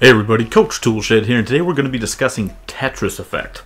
Hey everybody, Coach Toolshed here, and today we're going to be discussing Tetris Effect,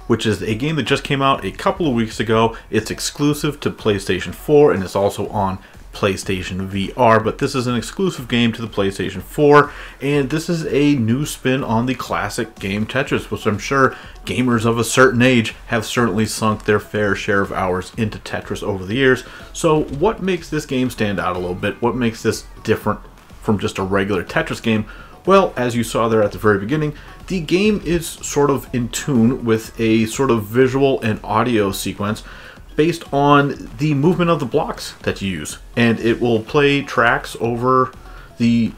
which is a game that just came out a couple of weeks ago. It's exclusive to PlayStation 4 and it's also on PlayStation VR, but this is an exclusive game to the PlayStation 4, and this is a new spin on the classic game Tetris, which I'm sure gamers of a certain age have certainly sunk their fair share of hours into Tetris over the years. So what makes this game stand out a little bit? What makes this different from just a regular Tetris game? Well, as you saw there at the very beginning, the game is sort of in tune with a sort of visual and audio sequence based on the movement of the blocks that you use. And it will play tracks over the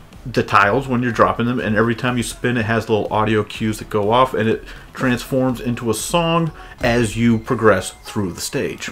tiles when you're dropping them, and every time you spin it has little audio cues that go off, and it transforms into a song as you progress through the stage.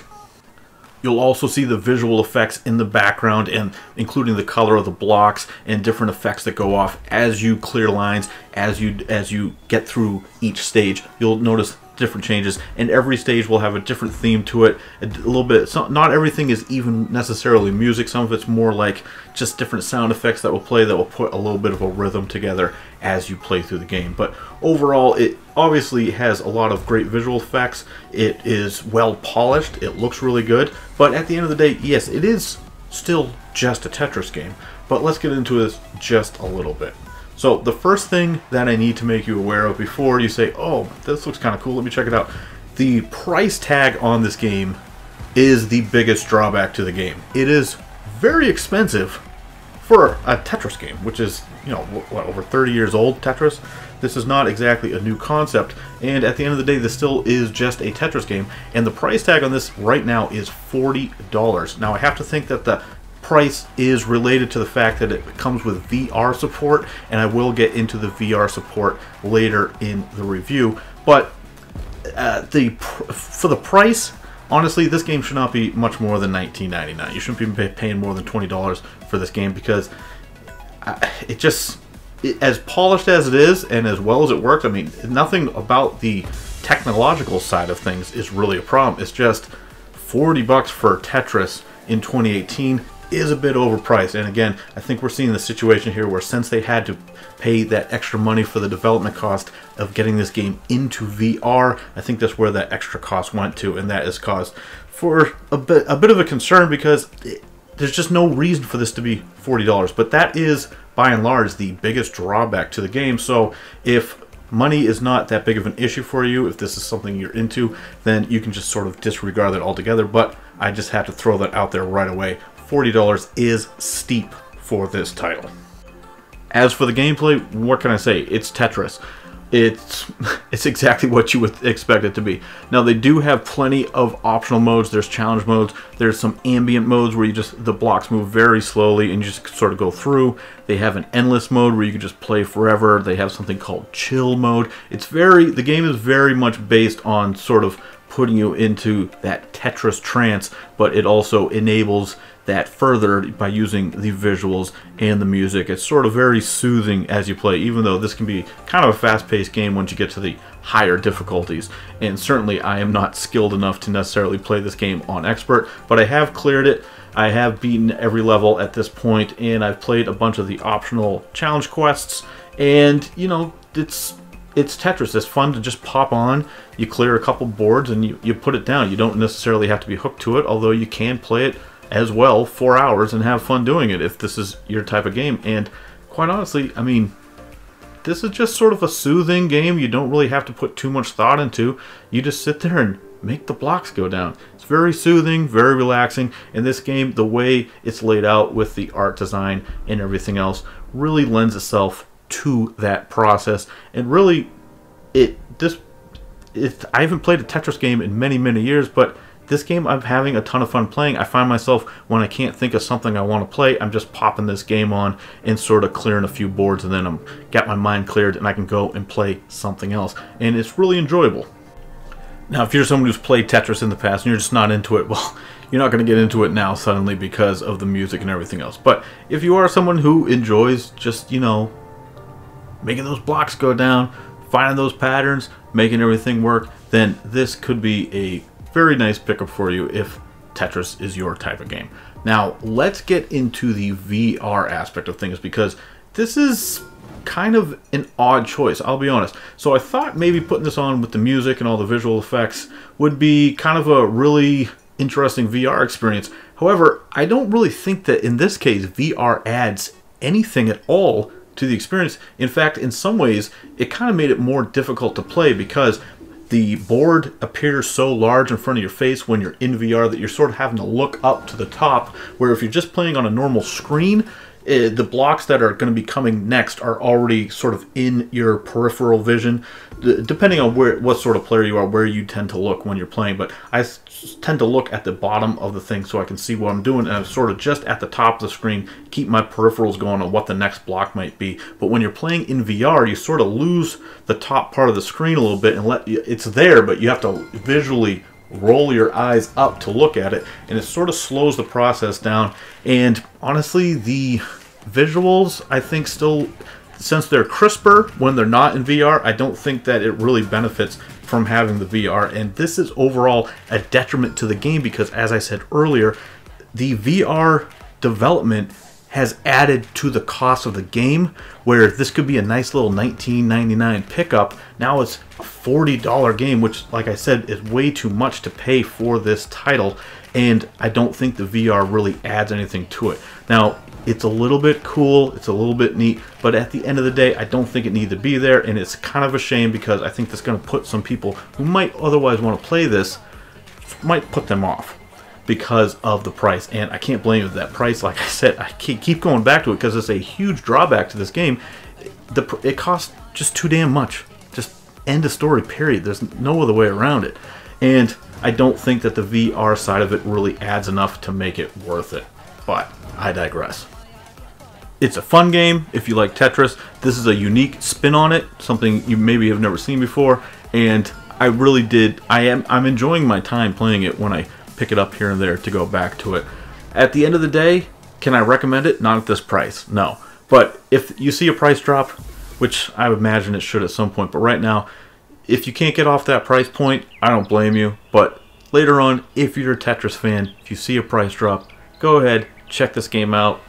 You'll also see the visual effects in the background, and including the color of the blocks and different effects that go off as you clear lines, as you get through each stage. You'll notice different changes, and every stage will have a different theme to it. A little bit, not everything is even necessarily music. Some of it's more like just different sound effects that will play, that will put a little bit of a rhythm together as you play through the game. But overall, it obviously has a lot of great visual effects. It is well polished. It looks really good. But at the end of the day, yes, it is still just a Tetris game. But let's get into this just a little bit. So the first thing that I need to make you aware of before you say, oh, this looks kind of cool, let me check it out. The price tag on this game is the biggest drawback to the game. It is very expensive for a Tetris game, which is, you know, what, over 30 years old, Tetris? This is not exactly a new concept, and at the end of the day, this still is just a Tetris game, and the price tag on this right now is $40. Now, I have to think that the price is related to the fact that it comes with VR support, and I will get into the VR support later in the review. But for the price, honestly, this game should not be much more than $19.99. You shouldn't be paying more than $20 for this game, because as polished as it is and as well as it works, I mean, nothing about the technological side of things is really a problem. It's just $40 for Tetris in 2018 is a bit overpriced. And again, I think we're seeing the situation here where, since they had to pay that extra money for the development cost of getting this game into VR, I think that's where that extra cost went to, and that is caused for a bit of a concern, because there's just no reason for this to be $40. But that is, by and large, the biggest drawback to the game. So if money is not that big of an issue for you, if this is something you're into, then you can just sort of disregard that altogether. But I just had to throw that out there right away. $40 is steep for this title. As for the gameplay, what can I say? It's Tetris. It's exactly what you would expect it to be. Now, they do have plenty of optional modes. There's challenge modes. There's some ambient modes where the blocks move very slowly and you just sort of go through. They have an endless mode where you can just play forever. They have something called chill mode. The game is very much based on sort of putting you into that Tetris trance, but it also enables that further by using the visuals and the music. It's sort of very soothing as you play, even though this can be kind of a fast-paced game once you get to the higher difficulties. And certainly I am not skilled enough to necessarily play this game on expert, but I have cleared it. I have beaten every level at this point, and I've played a bunch of the optional challenge quests, and you know, it's Tetris. It's fun to just pop on, you clear a couple boards, and you put it down. You don't necessarily have to be hooked to it, although you can play it as well 4 hours and have fun doing it if this is your type of game. And quite honestly, I mean, this is just sort of a soothing game. You don't really have to put too much thought into. You just sit there and make the blocks go down. It's very soothing, very relaxing, and this game, the way it's laid out with the art design and everything else, really lends itself to that process. And really, I haven't played a Tetris game in many years, but this game I'm having a ton of fun playing. I find myself, when I can't think of something I want to play, I'm just popping this game on and sort of clearing a few boards, and then I'm got my mind cleared and I can go and play something else. And it's really enjoyable. Now, if you're someone who's played Tetris in the past and you're just not into it, well, you're not going to get into it now suddenly because of the music and everything else. But if you are someone who enjoys just, you know, making those blocks go down, finding those patterns, making everything work, then this could be a very nice pickup for you if Tetris is your type of game. Now, let's get into the VR aspect of things, because this is kind of an odd choice, I'll be honest. So I thought maybe putting this on with the music and all the visual effects would be kind of a really interesting VR experience. However, I don't really think that in this case VR adds anything at all to the experience. In fact, in some ways, it kind of made it more difficult to play because the board appears so large in front of your face when you're in VR that you're sort of having to look up to the top, where if you're just playing on a normal screen, the blocks that are going to be coming next are already sort of in your peripheral vision, depending on what sort of player you are, where you tend to look when you're playing. But I tend to look at the bottom of the thing so I can see what I'm doing, and I'm sort of just at the top of the screen, keep my peripherals going on what the next block might be. But when you're playing in VR, you sort of lose the top part of the screen a little bit, and it's there, but you have to visually roll your eyes up to look at it, and it sort of slows the process down. And honestly, the visuals, I think, still, since they're crisper when they're not in VR, I don't think that it really benefits from having the VR. And this is overall a detriment to the game because, as I said earlier, the VR development has added to the cost of the game, where this could be a nice little $19.99 pickup. Now it's a $40 game, which, like I said, is way too much to pay for this title, and I don't think the VR really adds anything to it. Now, it's a little bit cool, it's a little bit neat, but at the end of the day, I don't think it needs to be there, and it's kind of a shame because I think that's going to put some people who might otherwise want to play this, might put them off because of the price. And I can't blame you for that price. Like I said, I keep going back to it because it's a huge drawback to this game. It costs just too damn much. Just end of story, period. There's no other way around it. And I don't think that the VR side of it really adds enough to make it worth it. But I digress. It's a fun game if you like Tetris. This is a unique spin on it, something you maybe have never seen before, and I really did. I'm enjoying my time playing it when I pick it up here and there to go back to it. At the end of the day, can I recommend it? Not at this price, no. But if you see a price drop, which I would imagine it should at some point, but right now, if you can't get off that price point, I don't blame you. But later on, if you're a Tetris fan, if you see a price drop, go ahead, check this game out.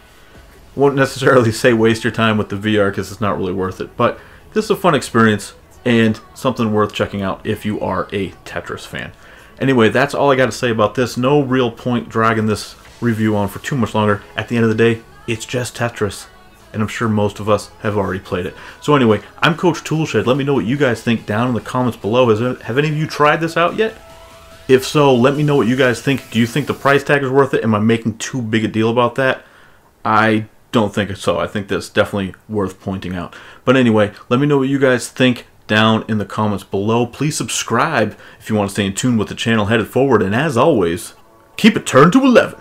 Won't necessarily say waste your time with the VR because it's not really worth it, but this is a fun experience and something worth checking out if you are a Tetris fan. Anyway, that's all I got to say about this. No real point dragging this review on for too much longer. At the end of the day, it's just Tetris, and I'm sure most of us have already played it. So anyway, I'm Coach Toolshed. Let me know what you guys think down in the comments below. Have any of you tried this out yet? If so, let me know what you guys think. Do you think the price tag is worth it? Am I making too big a deal about that? I don't think so. I think that's definitely worth pointing out. But anyway, let me know what you guys think down in the comments below. Please subscribe if you want to stay in tune with the channel headed forward. And as always, keep it turned to 11.